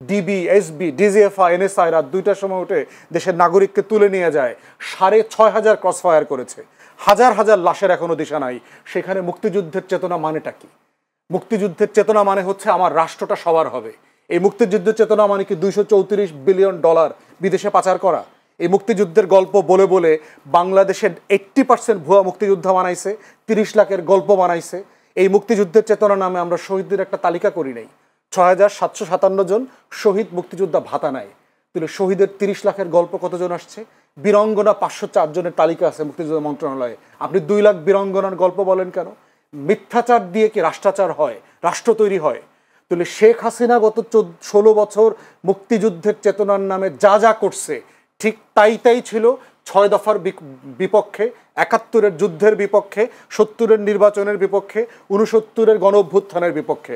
DB, SB, DGFI, NSI রাত 2টার সময় উঠে দেশের নাগরিককে তুলে নিয়ে যায়, 6,500 ক্রস ফায়ার করেছে, হাজার হাজার লাশের এখনো দিশা নাই। সেখানে মুক্তিযুদ্ধের চেতনা মানেটা কি? মুক্তিযুদ্ধের চেতনা মানে হচ্ছে আমার রাষ্ট্রটা সবার হবে। এই মুক্তিযুদ্ধের চেতনা মানে কি $234 বিলিয়ন বিদেশে পাচার করা? এই মুক্তিযুদ্ধের গল্প বলে বলে বাংলাদেশের 80% ভুয়া মুক্তিযোদ্ধা বানাইছে, 30 লাখের গল্প বানাইছে। এই মুক্তিযুদ্ধের চেতনা নামে আমরা শহীদদের একটা তালিকা করি নাই। 6,757 জন শহীদ মুক্তিযোদ্ধা ভাতা নেয়। তাহলে শহীদের 30 লাখের গল্প কতজন আসছে? বীরঙ্গনা 504 জনের তালিকা আছে মুক্তিযুদ্ধ মন্ত্রণালয়ে। আপনি 2 লাখ বীরঙ্গনার গল্প বলেন কেন? মিথ্যাচার দিয়ে কি রাষ্ট্রাচার হয়? রাষ্ট্র তৈরি হয়? তাহলে শেখ হাসিনা গত 16 বছর মুক্তিযুদ্ধের চেতনার নামে যা যা করছে ঠিক তাই ছিল 6 দফার বিপক্ষে, 71-এর যুদ্ধের বিপক্ষে, 70-এর নির্বাচনের বিপক্ষে, 69-এর গণ অভ্যুত্থানের বিপক্ষে।